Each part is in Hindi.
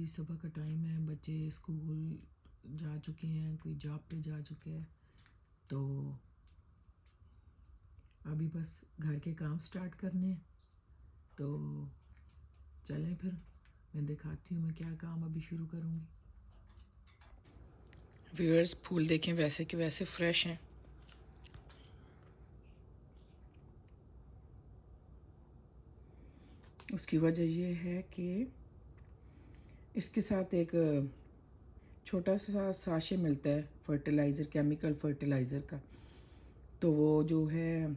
अभी सुबह का टाइम है, बच्चे स्कूल जा चुके हैं, कोई जॉब पे जा चुके हैं, तो अभी बस घर के काम स्टार्ट करने हैं। तो चलें फिर, मैं दिखाती हूँ मैं क्या काम अभी शुरू करूँगी। व्यूअर्स, फूल देखें वैसे के वैसे फ्रेश हैं। उसकी वजह ये है कि इसके साथ एक छोटा सा साशे मिलता है फर्टिलाइज़र, केमिकल फर्टिलाइज़र का। तो वो जो है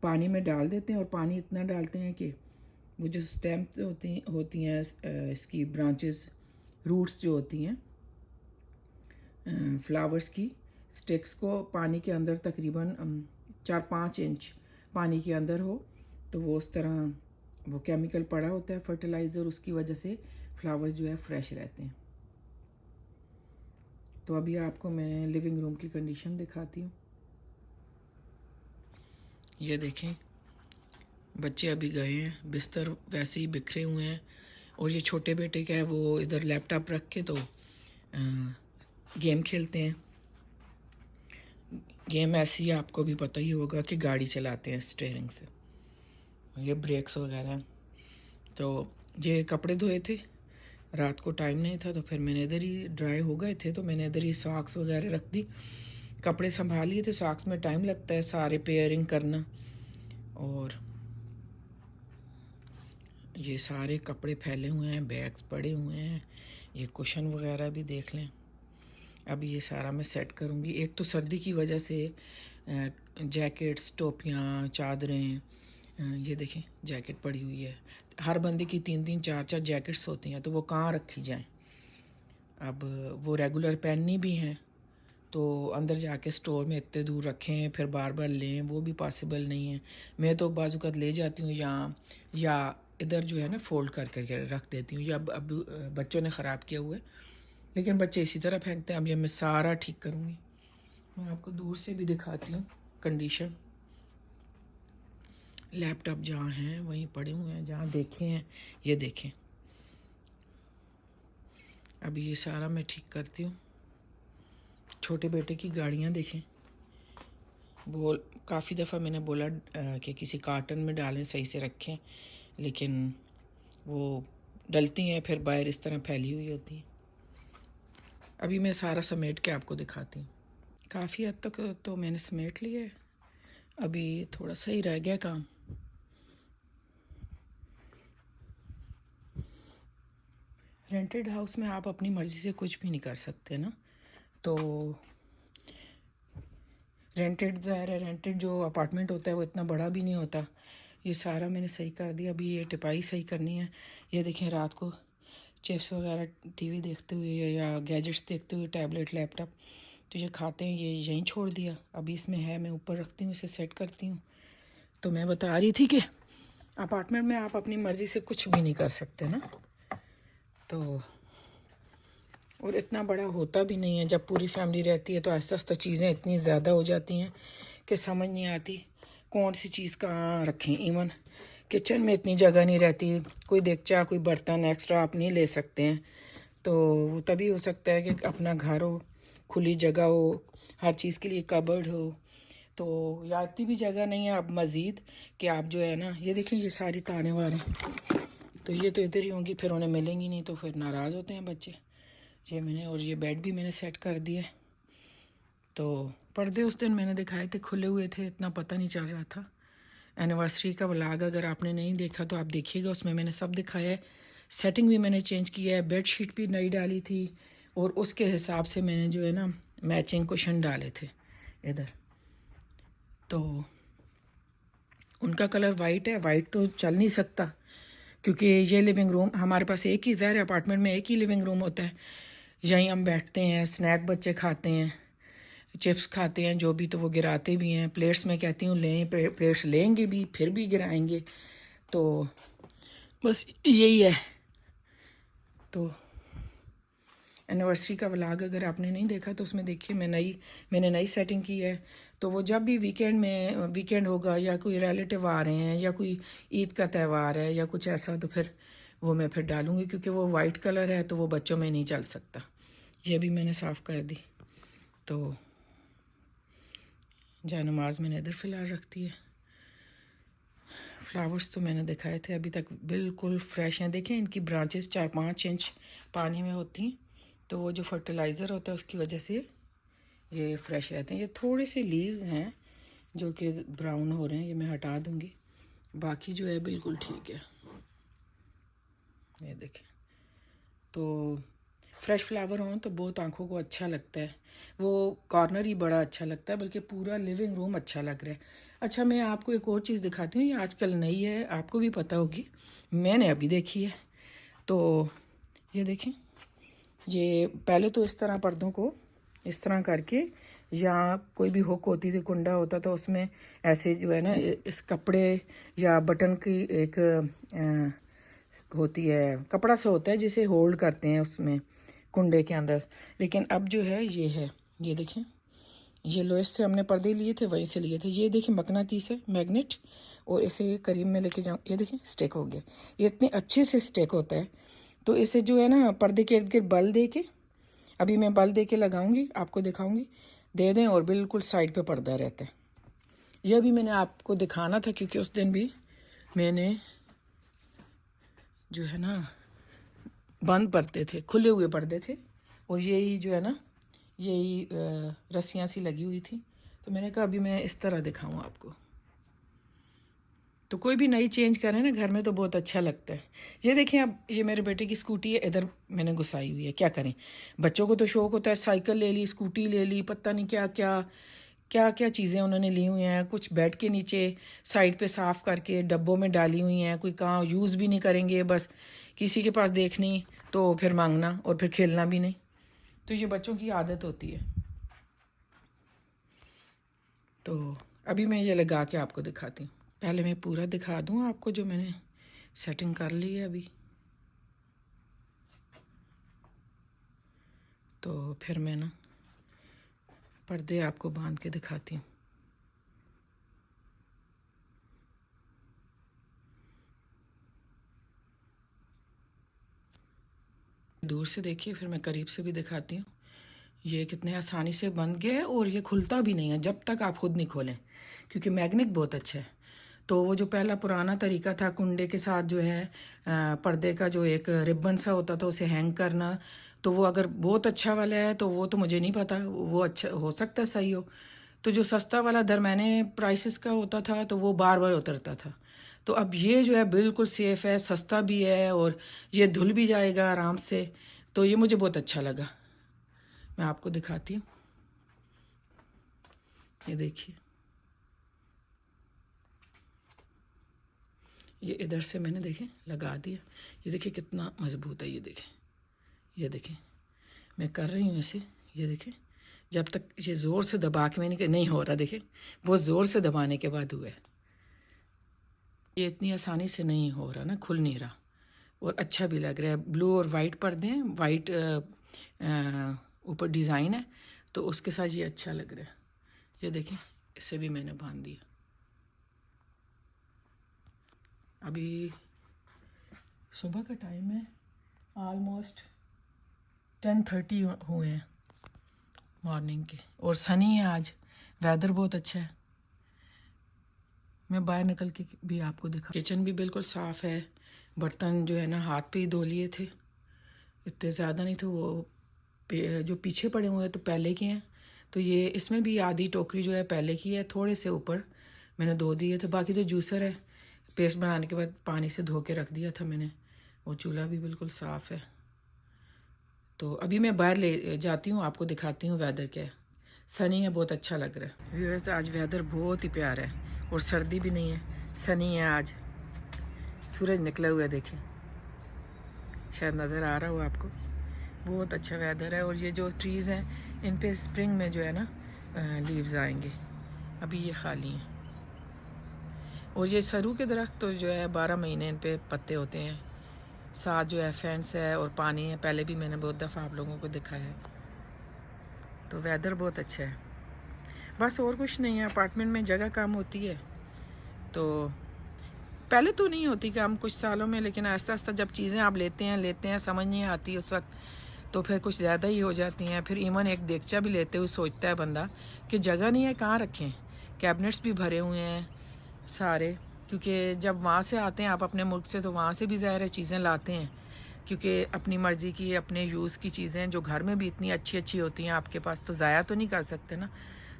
पानी में डाल देते हैं, और पानी इतना डालते हैं कि वो जो स्टेम होती हैं इसकी ब्रांचेस, रूट्स जो होती हैं फ्लावर्स की, स्टिक्स को पानी के अंदर तकरीबन 4-5 इंच पानी के अंदर हो, तो वो उस तरह वो केमिकल पड़ा होता है फर्टिलाइज़र, उसकी वजह से फ्लावर्स जो है फ्रेश रहते हैं। तो अभी आपको मैं लिविंग रूम की कंडीशन दिखाती हूँ। ये देखें, बच्चे अभी गए हैं, बिस्तर वैसे ही बिखरे हुए हैं, और ये छोटे बेटे का है, वो इधर लैपटॉप रख के तो गेम खेलते हैं। गेम ऐसी ही आपको भी पता ही होगा कि गाड़ी चलाते हैं स्टीयरिंग से, ये ब्रेक्स वगैरह। तो ये कपड़े धोए थे, रात को टाइम नहीं था, तो फिर मैंने इधर ही, ड्राई हो गए थे तो मैंने इधर ही सॉक्स वगैरह रख दी, कपड़े संभाल लिए थे। सॉक्स में टाइम लगता है सारे पेयरिंग करना, और ये सारे कपड़े फैले हुए हैं, बैग्स पड़े हुए हैं, ये कुशन वगैरह भी देख लें। अभी ये सारा मैं सेट करूँगी। एक तो सर्दी की वजह से जैकेट्स, टोपियाँ, चादरें, ये देखें जैकेट पड़ी हुई है। हर बंदे की 3-3, 4-4 जैकेट्स होती हैं, तो वो कहाँ रखी जाएं। अब वो रेगुलर पहननी भी हैं, तो अंदर जाके स्टोर में इतने दूर रखें फिर बार बार लें, वो भी पॉसिबल नहीं है। मैं तो बाज़ात ले जाती हूँ या इधर जो है ना फोल्ड कर करके रख देती हूँ, या अब बच्चों ने ख़राब किया हुआ है, लेकिन बच्चे इसी तरह फेंकते हैं। अब ये मैं सारा ठीक करूँगी। मैं आपको दूर से भी दिखाती हूँ कंडीशन। लैपटॉप जहाँ हैं वहीं पड़े हुए हैं, जहाँ देखे हैं ये देखें। अभी ये सारा मैं ठीक करती हूँ। छोटे बेटे की गाड़ियाँ देखें, बोल काफ़ी दफ़ा मैंने बोला कि किसी कार्टन में डालें, सही से रखें, लेकिन वो डलती हैं फिर बाहर इस तरह फैली हुई होती हैं। अभी मैं सारा समेट के आपको दिखाती हूँ। काफ़ी हद तक तो मैंने समेट लिया है, अभी थोड़ा सा ही रह गया काम। रेंटेड हाउस में आप अपनी मर्ज़ी से कुछ भी नहीं कर सकते ना, तो रेंटेड जो अपार्टमेंट होता है वो इतना बड़ा भी नहीं होता। ये सारा मैंने सही कर दिया, अभी ये टिपाई सही करनी है। ये देखें, रात को चिप्स वगैरह टीवी देखते हुए या गैजेट्स देखते हुए, टैबलेट, लैपटॉप, तो ये खाते हैं, ये यहीं छोड़ दिया। अभी इसमें है, मैं ऊपर रखती हूँ, इसे सेट करती हूँ। तो मैं बता रही थी कि अपार्टमेंट में आप अपनी मर्ज़ी से कुछ भी नहीं कर सकते ना, तो और इतना बड़ा होता भी नहीं है। जब पूरी फैमिली रहती है तो आहिस्ता आहिस्ता चीज़ें इतनी ज़्यादा हो जाती हैं कि समझ नहीं आती कौन सी चीज़ कहाँ रखें। इवन किचन में इतनी जगह नहीं रहती, कोई देगचा, कोई बर्तन एक्स्ट्रा आप नहीं ले सकते हैं। तो वो तभी हो सकता है कि अपना घर हो, खुली जगह हो, हर चीज़ के लिए कबर्ड हो। तो या इतनी भी जगह नहीं है अब मज़ीद कि आप जो है ना, ये देखें ये सारी तारें वारें, तो ये तो इधर ही होंगी, फिर उन्हें मिलेंगी नहीं, तो फिर नाराज़ होते हैं बच्चे। ये मैंने, और ये बेड भी मैंने सेट कर दिया। तो पर्दे उस दिन मैंने दिखाए थे, खुले हुए थे, इतना पता नहीं चल रहा था। एनिवर्सरी का व्लॉग अगर आपने नहीं देखा तो आप देखिएगा, उसमें मैंने सब दिखाया है। सेटिंग भी मैंने चेंज किया है, बेड शीट भी नई डाली थी, और उसके हिसाब से मैंने जो है ना मैचिंग कुशन डाले थे इधर। तो उनका कलर वाइट है, वाइट तो चल नहीं सकता क्योंकि ये लिविंग रूम हमारे पास एक ही, ज़ाहिर अपार्टमेंट में एक ही लिविंग रूम होता है, यहीं हम बैठते हैं, स्नैक बच्चे खाते हैं, चिप्स खाते हैं जो भी, तो वो गिराते भी हैं प्लेट्स में। कहती हूँ लें, प्लेट्स लेंगे भी फिर भी गिराएंगे, तो बस यही है। तो एनिवर्सरी का व्लॉग अगर आपने नहीं देखा तो उसमें देखिए, मैंने नई सेटिंग की है। तो वो जब भी वीकेंड होगा, या कोई रिलेटिव आ रहे हैं, या कोई ईद का त्यौहार है या कुछ ऐसा, तो फिर वो मैं फिर डालूँगी, क्योंकि वो वाइट कलर है तो वो बच्चों में नहीं चल सकता। ये भी मैंने साफ़ कर दी। तो जानमाज़ मैंने इधर फ़िलहाल रख दी है। फ्लावर्स तो मैंने दिखाए थे अभी तक, बिल्कुल फ्रेश हैं। देखें इनकी ब्रांचेस 4-5 इंच पानी में होती हैं, तो वो जो फर्टिलाइज़र होता है उसकी वजह से ये फ्रेश रहते हैं। ये थोड़े से लीव्स हैं जो कि ब्राउन हो रहे हैं, ये मैं हटा दूँगी। बाकी जो है बिल्कुल ठीक है। ये देखें, तो फ्रेश फ्लावर हों तो बहुत आंखों को अच्छा लगता है। वो कॉर्नर ही बड़ा अच्छा लगता है, बल्कि पूरा लिविंग रूम अच्छा लग रहा है। अच्छा, मैं आपको एक और चीज़ दिखाती हूँ, ये आजकल नई है, आपको भी पता होगी, मैंने अभी देखी है। तो ये देखें, ये पहले तो इस तरह पर्दों को इस तरह करके, या कोई भी हुक होती थी, कुंडा होता था, उसमें ऐसे जो है ना इस कपड़े या बटन की एक होती है, कपड़ा सा होता है जिसे होल्ड करते हैं उसमें कुंडे के अंदर। लेकिन अब जो है ये है, ये देखें, ये लोएस्ट से हमने पर्दे लिए थे, वहीं से लिए थे। ये देखें मकनातीस है, मैग्नेट, और इसे करीब में लेके जाऊँ, ये देखें स्टिक हो गया। ये इतने अच्छे से स्टिक होता है। तो इसे जो है ना पर्दे के इर्द गिर्द बल दे के, अभी मैं बल दे के लगाऊंगी, आपको दिखाऊंगी, दे दें और बिल्कुल साइड पे पर्दा रहता है। यह भी मैंने आपको दिखाना था, क्योंकि उस दिन भी मैंने जो है ना बंद पर्दे थे, खुले हुए पर्दे थे, और यही जो है ना यही रस्सियाँ सी लगी हुई थी। तो मैंने कहा अभी मैं इस तरह दिखाऊं आपको। तो कोई भी नई चेंज करें ना घर में तो बहुत अच्छा लगता है। ये देखें, अब ये मेरे बेटे की स्कूटी है, इधर मैंने घुसाई हुई है। क्या करें, बच्चों को तो शौक़ होता है, साइकिल ले ली, स्कूटी ले ली, पता नहीं क्या क्या क्या क्या चीज़ें उन्होंने ली हुई हैं। कुछ बेड के नीचे साइड पे साफ़ करके डब्बों में डाली हुई हैं, कोई कहाँ यूज़ भी नहीं करेंगे, बस किसी के पास देखनी तो फिर मांगना और फिर खेलना भी नहीं। तो ये बच्चों की आदत होती है। तो अभी मैं ये लगा के आपको दिखाती हूँ। पहले मैं पूरा दिखा दूँ आपको जो मैंने सेटिंग कर ली है अभी, तो फिर मैं ना पर्दे आपको बांध के दिखाती हूँ। दूर से देखिए, फिर मैं करीब से भी दिखाती हूँ। ये कितने आसानी से बंद गया है, और ये खुलता भी नहीं है जब तक आप खुद नहीं खोलें, क्योंकि मैग्नेट बहुत अच्छा है। तो वो जो पहला पुराना तरीका था कुंडे के साथ जो है पर्दे का जो एक रिबन सा होता था उसे हैंग करना, तो वो अगर बहुत अच्छा वाला है तो वो तो मुझे नहीं पता, वो अच्छा हो सकता है, सही हो। तो जो सस्ता वाला दरमियाने प्राइसेस का होता था तो वो बार बार उतरता था। तो अब ये जो है बिल्कुल सेफ़ है, सस्ता भी है, और ये धुल भी जाएगा आराम से। तो ये मुझे बहुत अच्छा लगा। मैं आपको दिखाती हूँ, ये देखिए, ये इधर से मैंने देखें लगा दिया। ये देखिए कितना मज़बूत है, ये देखें मैं कर रही हूँ ऐसे, ये देखें, जब तक ये ज़ोर से दबा के मैंने नहीं हो रहा, देखें बहुत ज़ोर से दबाने के बाद हुआ है। ये इतनी आसानी से नहीं हो रहा ना, खुल नहीं रहा, और अच्छा भी लग रहा है। ब्लू और वाइट पर्दे हैं, वाइट ऊपर डिज़ाइन है, तो उसके साथ ये अच्छा लग रहा है। ये देखें, इसे भी मैंने बांध दिया। अभी सुबह का टाइम है, ऑलमोस्ट 10:30 हुए हैं मॉर्निंग के, और सनी है आज, वेदर बहुत अच्छा है। मैं बाहर निकल के भी आपको दिखा। किचन भी बिल्कुल साफ़ है, बर्तन जो है ना हाथ पे ही धो लिए थे, इतने ज़्यादा नहीं थे, वो जो पीछे पड़े हुए हैं तो पहले के हैं। तो ये इसमें भी आधी टोकरी जो है पहले की है, थोड़े से ऊपर मैंने धो दिए थे। बाकी तो जूसर है, पेस्ट बनाने के बाद पानी से धो के रख दिया था मैंने, और चूल्हा भी बिल्कुल साफ़ है। तो अभी मैं बाहर ले जाती हूँ, आपको दिखाती हूँ वेदर क्या है। सनी है, बहुत अच्छा लग रहा है व्यूअर्स, आज वेदर बहुत ही प्यारा है, और सर्दी भी नहीं है, सनी है आज, सूरज निकला हुआ है, देखें शायद नज़र आ रहा हो आपको। बहुत अच्छा वेदर है, और ये जो ट्रीज़ हैं इन पे स्प्रिंग में जो है ना लीव्स आएंगे, अभी ये खाली हैं। और ये सरू के दरख्त तो जो है 12 महीने इन पे पत्ते होते हैं, साथ जो है फेंस है और पानी है, पहले भी मैंने बहुत दफ़ा आप लोगों को दिखाया है। तो वेदर बहुत अच्छा है, बस और कुछ नहीं है। अपार्टमेंट में जगह कम होती है, तो पहले तो नहीं होती कि हम कुछ सालों में, लेकिन आहिस्ता आहिस्ता जब चीज़ें आप लेते हैं समझ नहीं आती उस वक्त, तो फिर कुछ ज़्यादा ही हो जाती हैं। फिर इवन एक देगचा भी लेते हुए सोचता है बंदा कि जगह नहीं है, कहाँ रखें। कैबिनेट्स भी भरे हुए हैं सारे, क्योंकि जब वहाँ से आते हैं आप अपने मुल्क से, तो वहाँ से भी ज़ाहिर है चीज़ें लाते हैं, क्योंकि अपनी मर्ज़ी की अपने यूज़ की चीज़ें जो घर में भी इतनी अच्छी अच्छी होती हैं आपके पास, तो ज़ाया तो नहीं कर सकते ना,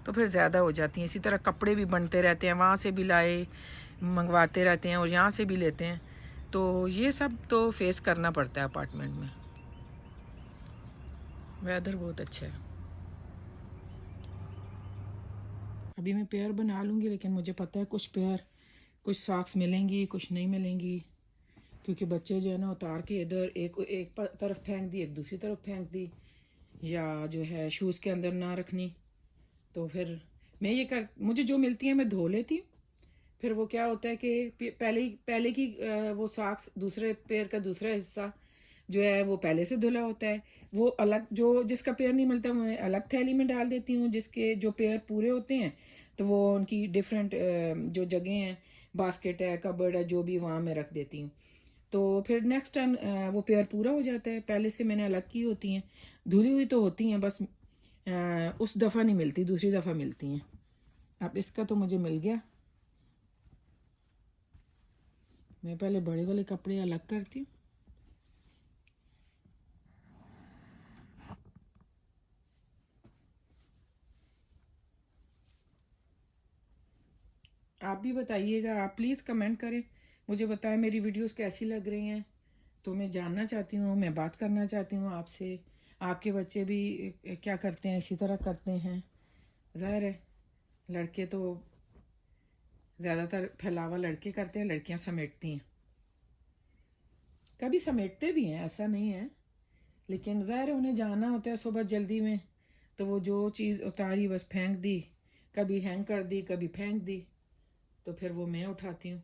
तो फिर ज़्यादा हो जाती हैं। इसी तरह कपड़े भी बनते रहते हैं, वहाँ से भी लाए मंगवाते रहते हैं और यहाँ से भी लेते हैं, तो ये सब तो फेस करना पड़ता है अपार्टमेंट में। वेदर बहुत अच्छा है। अभी मैं पेयर बना लूँगी, लेकिन मुझे पता है कुछ सॉक्स मिलेंगी, कुछ नहीं मिलेंगी, क्योंकि बच्चे जो है ना उतार के इधर एक एक तरफ फेंक दी, एक दूसरी तरफ फेंक दी, या जो है शूज़ के अंदर ना रखनी। तो फिर मैं मुझे जो मिलती है मैं धो लेती हूँ। फिर वो क्या होता है कि पहले की वो सॉक्स, दूसरे पेयर का दूसरा हिस्सा जो है वो पहले से धुला होता है, वो अलग, जो जिसका पेयर नहीं मिलता मैं अलग थैली में डाल देती हूँ। जिसके जो पेयर पूरे होते हैं तो वो उनकी डिफरेंट जो जगह हैं, बास्केट है, कबर्ड है, जो भी, वहाँ मैं रख देती हूँ। तो फिर नेक्स्ट टाइम वो पेयर पूरा हो जाता है। पहले से मैंने अलग की होती हैं, धुली हुई तो होती हैं, बस उस दफ़ा नहीं मिलती, दूसरी दफ़ा मिलती हैं। अब इसका तो मुझे मिल गया। मैं पहले बड़े वाले कपड़े अलग करती हूँ। आप भी बताइएगा, आप प्लीज़ कमेंट करें, मुझे बताएं मेरी वीडियोस कैसी लग रही हैं। तो मैं जानना चाहती हूँ, मैं बात करना चाहती हूँ आपसे। आपके बच्चे भी क्या करते हैं, इसी तरह करते हैं? ज़ाहिर है लड़के तो ज़्यादातर फैलावा लड़के करते हैं, लड़कियाँ समेटती हैं। कभी समेटते भी हैं, ऐसा नहीं है, लेकिन ज़ाहिर है उन्हें जाना होता है सुबह जल्दी में, तो वो जो चीज़ उतारी बस फेंक दी, कभी हैंग कर दी, कभी फेंक दी, तो फिर वो मैं उठाती हूँ।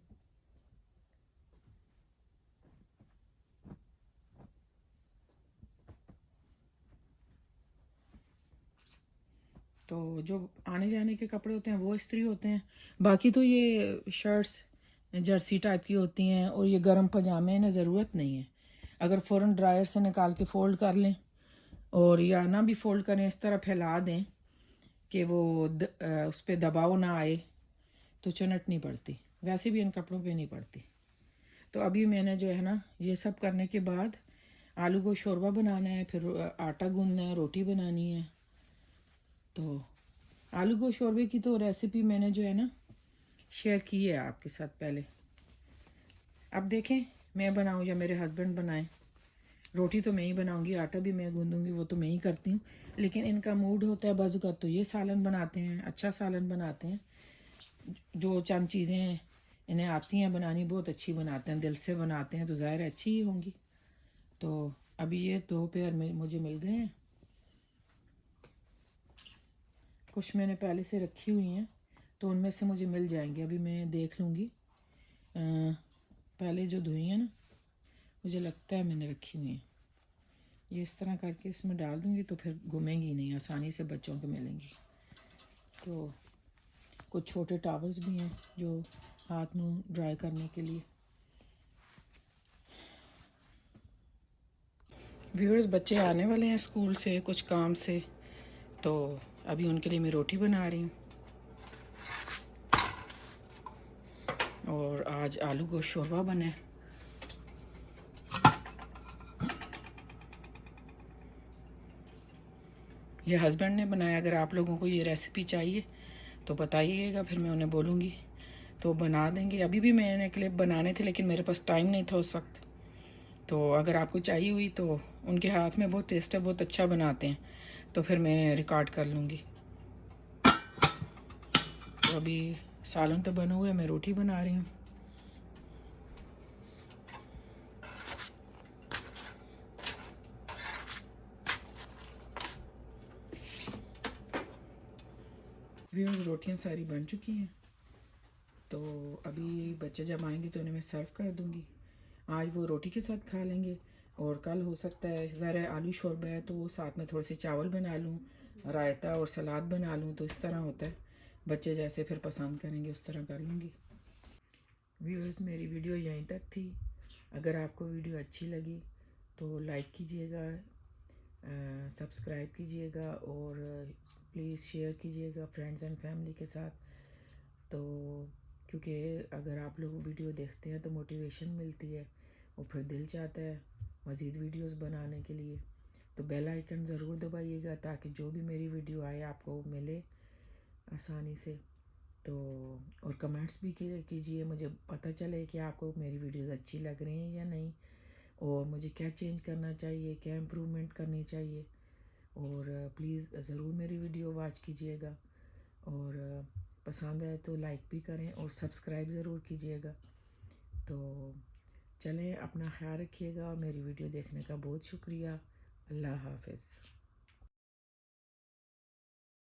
तो जो आने जाने के कपड़े होते हैं वो इस्त्री होते हैं। बाकी तो ये शर्ट्स जर्सी टाइप की होती हैं, और ये गर्म पजामे, इन्हें ज़रूरत नहीं है। अगर फ़ौरन ड्रायर से निकाल के फ़ोल्ड कर लें, और या ना भी फ़ोल्ड करें, इस तरह फैला दें कि वो उस पर दबाव ना आए, तो चुनट नहीं पड़ती। वैसे भी इन कपड़ों पे नहीं पड़ती। तो अभी मैंने जो है ना ये सब करने के बाद आलू को शोरबा बनाना है, फिर आटा गूंदना है, रोटी बनानी है। तो आलू को शोरबे की तो रेसिपी मैंने जो है ना शेयर की है आपके साथ पहले। अब देखें मैं बनाऊं या मेरे हस्बैंड बनाएं, रोटी तो मैं ही बनाऊंगी, आटा भी मैं गूंदूंगी, वो तो मैं ही करती हूँ। लेकिन इनका मूड होता है बाजू का, तो ये सालन बनाते हैं, अच्छा सालन बनाते हैं। जो चंद चीज़ें इन्हें आती हैं बनानी, बहुत अच्छी बनाते हैं, दिल से बनाते हैं, तो ज़ाहिर है अच्छी ही होंगी। तो अभी ये 2 पेयर मुझे मिल गए हैं। कुछ मैंने पहले से रखी हुई हैं, तो उनमें से मुझे मिल जाएंगे। अभी मैं देख लूँगी। पहले जो धुई हैं ना, मुझे लगता है मैंने रखी हुई हैं। ये इस तरह करके इसमें डाल दूँगी, तो फिर घूमेंगी नहीं, आसानी से बच्चों को मिलेंगी। तो कुछ छोटे टॉवल्स भी हैं जो हाथ मुँह ड्राई करने के लिए। व्यूअर्स, बच्चे आने वाले हैं स्कूल से कुछ काम से, तो अभी उनके लिए मैं रोटी बना रही हूँ। और आज आलू गोश्त शोरबा बना है। ये हस्बैंड ने बनाया। अगर आप लोगों को ये रेसिपी चाहिए तो बताइएगा, फिर मैं उन्हें बोलूँगी तो बना देंगे। अभी भी मैंने क्लिप बनाने थे, लेकिन मेरे पास टाइम नहीं था उस वक्त। तो अगर आपको चाहिए हुई तो उनके हाथ में बहुत टेस्ट है, बहुत अच्छा बनाते हैं, तो फिर मैं रिकॉर्ड कर लूँगी। तो अभी सालन तो बना हुआ है, मैं रोटी बना रही हूँ। व्यूअर्स, रोटियाँ सारी बन चुकी हैं, तो अभी बच्चे जब आएंगे तो उन्हें मैं सर्व कर दूँगी। आज वो रोटी के साथ खा लेंगे, और कल हो सकता है ज़रा आलू शोरबा है तो वो साथ में थोड़े से चावल बना लूँ, रायता और सलाद बना लूँ, तो इस तरह होता है। बच्चे जैसे फिर पसंद करेंगे उस तरह कर लूँगी। व्यूअर्स, मेरी वीडियो यहीं तक थी। अगर आपको वीडियो अच्छी लगी तो लाइक कीजिएगा, सब्सक्राइब कीजिएगा और प्लीज़ शेयर कीजिएगा फ्रेंड्स एंड फैमिली के साथ। तो क्योंकि अगर आप लोग वीडियो देखते हैं तो मोटिवेशन मिलती है और फिर दिल चाहता है मज़ीद वीडियोस बनाने के लिए। तो बेल आइकन ज़रूर दबाइएगा ताकि जो भी मेरी वीडियो आए आपको मिले आसानी से। तो और कमेंट्स भी कीजिए, मुझे पता चले कि आपको मेरी वीडियोस अच्छी लग रही हैं या नहीं, और मुझे क्या चेंज करना चाहिए, क्या इम्प्रूवमेंट करनी चाहिए। और प्लीज़ ज़रूर मेरी वीडियो वॉच कीजिएगा, और पसंद आए तो लाइक भी करें और सब्सक्राइब ज़रूर कीजिएगा। तो चलें, अपना ख्याल रखिएगा। मेरी वीडियो देखने का बहुत शुक्रिया। अल्लाह हाफ़िज़।